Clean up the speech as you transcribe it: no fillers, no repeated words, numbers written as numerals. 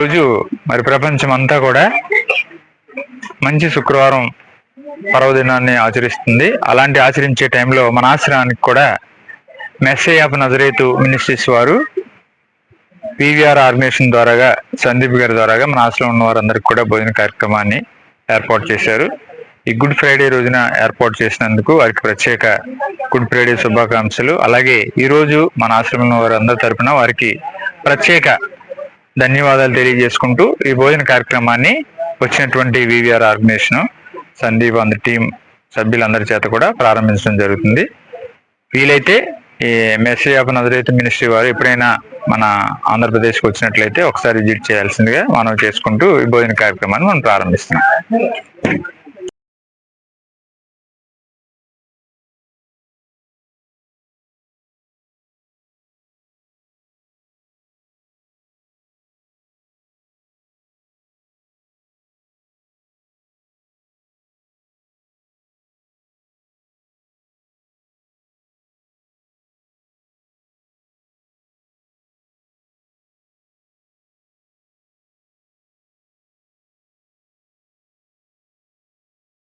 రోజు మరి ప్రపంచం అంతా కూడా మంచి శుక్రవారం పర్వదినాన్ని ఆచరిస్తుంది. అలాంటి ఆచరించే టైంలో మన ఆశ్రమానికి కూడా మెస్సేయ్ ఆఫ్ నజరేతు మినిస్ట్రీస్ వారు పీవీఆర్ ఆర్గనైజేషన్ ద్వారాగా సందీప్ గారి ద్వారాగా మన ఆశ్రమం ఉన్న వారందరికి కూడా భోజన కార్యక్రమాన్ని ఏర్పాటు చేశారు. ఈ గుడ్ ఫ్రైడే రోజున ఏర్పాటు చేసినందుకు వారికి ప్రత్యేక గుడ్ ఫ్రైడే శుభాకాంక్షలు. అలాగే ఈ రోజు మన ఆశ్రమంలో వారందరి తరపున వారికి ప్రత్యేక ధన్యవాదాలు తెలియజేసుకుంటూ ఈ భోజన కార్యక్రమాన్ని వచ్చినటువంటి వివిఆర్ ఆర్గనైజేషన్ సందీప్ అందరి టీం సభ్యులందరి చేత కూడా ప్రారంభించడం జరుగుతుంది. వీలైతే ఈ మెస్సేయ్ ఆఫ్ నజరేతు మినిస్ట్రీ వారు ఎప్పుడైనా మన ఆంధ్రప్రదేశ్కి వచ్చినట్లయితే ఒకసారి విజిట్ చేయాల్సిందిగా మనం చేసుకుంటూ ఈ భోజన కార్యక్రమాన్ని మనం ప్రారంభిస్తున్నాం.